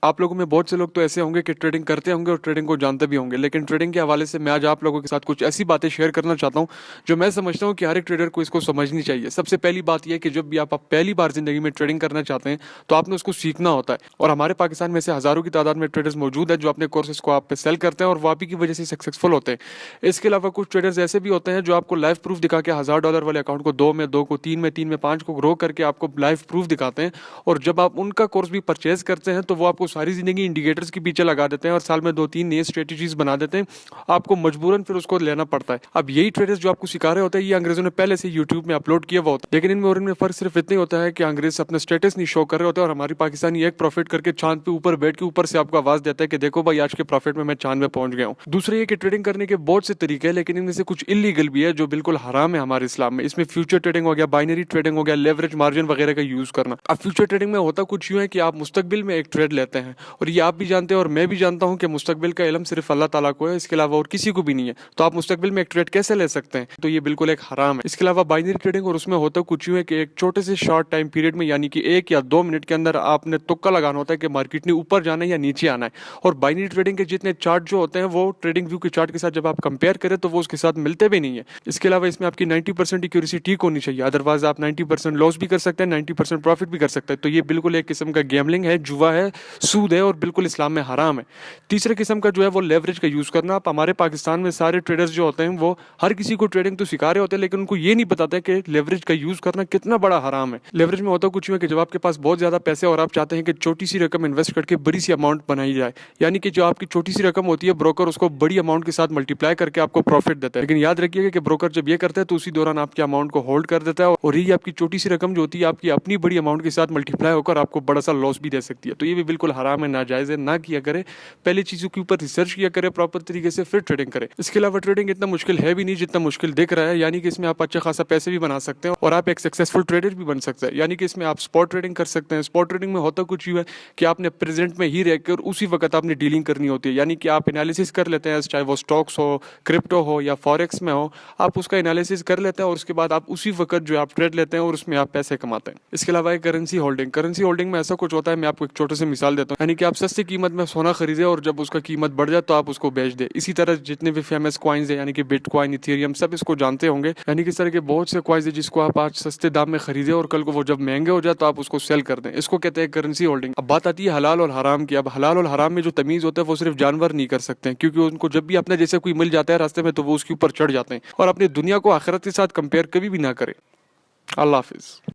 आप लोगों में बहुत से लोग तो ऐसे होंगे कि ट्रेडिंग करते होंगे और ट्रेडिंग को जानते भी होंगे, लेकिन ट्रेडिंग के हवाले से मैं आज आप लोगों के साथ कुछ ऐसी बातें शेयर करना चाहता हूं जो मैं समझता हूं कि हर एक ट्रेडर को इसको समझनी चाहिए। सबसे पहली बात यह है कि जब भी आप पहली बार जिंदगी में ट्रेडिंग करना चाहते हैं तो आपने उसको सीखना होता है, और हमारे पाकिस्तान में से हज़ारों की तादाद में ट्रेडर्स मौजूद हैं जो अपने कोर्सेज को आप पे सेल करते हैं और वो आप ही की वजह से सक्सेसफुल होते हैं। इसके अलावा कुछ ट्रेडर्स ऐसे भी होते हैं जो आपको लाइव प्रूफ दिखा के $1000 वाले अकाउंट को 2 को 3 में 5 को ग्रो करके आपको लाइव प्रूफ दिखाते हैं, और जब आप उनका कोर्स भी परचेज करते हैं तो वो आपको सारी जिंदगी इंडिकेटर्स के पीछे लगा देते हैं और साल में 2-3 नए स्ट्रेटजीज बना देते हैं। आपको मजबूरन फिर उसको लेना पड़ता है। अब यही ट्रेडर्स जो आपको सिखा रहे होते हैं ये अंग्रेजों ने पहले से यूट्यूब में अपलोड किया हुआ होता है, लेकिन इनमें और इनमें फर्क सिर्फ इतना होता है कि अंग्रेज अपना स्टेटस नहीं शो कर रहे होते और हमारी पाकिस्तानी एक प्रॉफिट करके चांद पे ऊपर बैठ के ऊपर से आपको आवाज देता है कि देखो भाई आज के प्रॉफिट में मैं चांद में पहुंच गया हूँ। दूसरे ये कि ट्रेडिंग करने के बहुत से तरीके हैं, लेकिन इनमें से कुछ इलीगल भी है जो बिल्कुल हराम है हमारे इस्लाम में। इसमें फ्यूचर ट्रेडिंग हो गया, बाइनरी ट्रेडिंग हो गया, लेवरेज मार्जिन वगैरह का यूज करना। अब फ्यूचर ट्रेडिंग में होता कुछ यूं है कि आप मुस्तकबिल में एक ट्रेड लेते हैं, और ये आप भी जानते हैं और मैं भी जानता हूं कि मुस्तकबिल का इल्म सिर्फ अल्लाह ताला को है, इसके अलावा और किसी को भी नहीं है। तो आप मुस्तकबिल में एक ट्रेड कैसे ले सकते हैं? तो ये बिल्कुल एक हराम है। इसके अलावा बाइनरी ट्रेडिंग, और उसमें होता कुछ यूं है कि एक छोटे से शॉर्ट टाइम पीरियड में यानी कि 1 या 2 मिनट के अंदर आपने तुक्का लगाना होता है कि मार्केट ने ऊपर जाना है या नीचे आना है। और बाइनरी ट्रेडिंग के जितने चार्ट जो होते हैं वो ट्रेडिंग व्यू के चार्ट के साथ जब आप कंपेयर करें तो वो उसके साथ मिलते भी नहीं है। इसके अलावा इसमें आपकी 90% एक्यूरेसी ठीक होनी चाहिए, अदरवाइज आप 90% लॉस भी कर सकते हैं, 90% प्रॉफिट भी कर सकते हैं। तो ये बिल्कुल एक किस्म का गैम्बलिंग है, जुआ है, सूद है और बिल्कुल इस्लाम में हराम है। तीसरे किस्म का जो है वो लेवरेज का यूज करना। आप हमारे पाकिस्तान में सारे ट्रेडर्स जो होते हैं वो हर किसी को ट्रेडिंग तो सिखा रहे होते हैं, लेकिन उनको ये नहीं बताते कि लेवरेज का यूज करना कितना बड़ा हराम है। लेवरेज में होता कुछ है कि जब आपके पास बहुत ज्यादा पैसे और आप चाहते हैं कि छोटी सी रकम इन्वेस्ट करके बड़ी सी अमाउंट बनाई जाए, यानी कि जो आपकी छोटी सी रकम होती है ब्रोकर उसको बड़ी अमाउंट के साथ मल्टीप्लाई करके आपको प्रॉफिट देता है। लेकिन याद रखिएगा कि ब्रोकर जब ये करता है तो उसी दौरान आपकी अमाउंट को होल्ड कर देता है, और ये आपकी छोटी सी रकम जो होती है आपकी अपनी बड़ी अमाउंट के साथ मल्टीप्लाई होकर आपको बड़ा सा लॉस भी दे सकती है। तो ये भी बिल्कुल हराम है, नाजायज है, ना किया करे। पहले चीजों के ऊपर रिसर्च किया करे प्रॉपर तरीके से, फिर ट्रेडिंग करे। इसके अलावा ट्रेडिंग इतना मुश्किल है भी नहीं जितना मुश्किल दिख रहा है, यानी कि इसमें आप अच्छा खासा पैसे भी बना सकते हैं और आप एक सक्सेसफुल ट्रेडर भी बन सकते हैं। यानी कि इसमें आप स्पॉट ट्रेडिंग कर सकते हैं। स्पॉट ट्रेडिंग में होता कुछ यूं है कि आपने प्रेजेंट में ही रहकर उसी वक्त आपने डीलिंग करनी होती है, यानी कि आप एनालिसिस कर लेते हैं, चाहे वो स्टॉक्स हो, क्रिप्टो हो या फॉरेक्स में हो, आप उसका एनालिसिस कर लेते हैं और उसके बाद आप उसी वक्त जो आप ट्रेड लेते हैं और उसमें आप पैसे कमाते हैं। इसके अलावा एक करेंसी होल्डिंग। करेंसी होल्डिंग में ऐसा कुछ होता है, मैं आपको एक छोटे से मिसाल देता हूँ, यानी कि आप सस्ती कीमत में सोना खरीदे और जब उसका कीमत बढ़ जाए तो आप उसको बेच दे। इसी तरह जितने भी फेमस कॉइन्स है, यानी कि बिटकॉइन, इथेरियम, सब इसको जानते होंगे। यानी कि इस तरह के बहुत से कॉइन्स है जिसको आप आज सस्ते दाम में खरीदे और कल को वो जब महंगे हो जाए तो आप उसको सेल कर दें। इसको कहते हैं करेंसी होल्डिंग। अब बात आती है हलाल और हराम की। अब हलाल और हराम में जो तमीज होता है वो सिर्फ जानवर नहीं कर सकते हैं, क्योंकि उनको जब भी अपने जैसे कोई मिल जाता है रास्ते में तो वो उसके ऊपर चढ़ जाते हैं। और अपनी दुनिया को आखिरत के साथ कंपेयर कभी भी ना करें। अल्लाह हाफिज।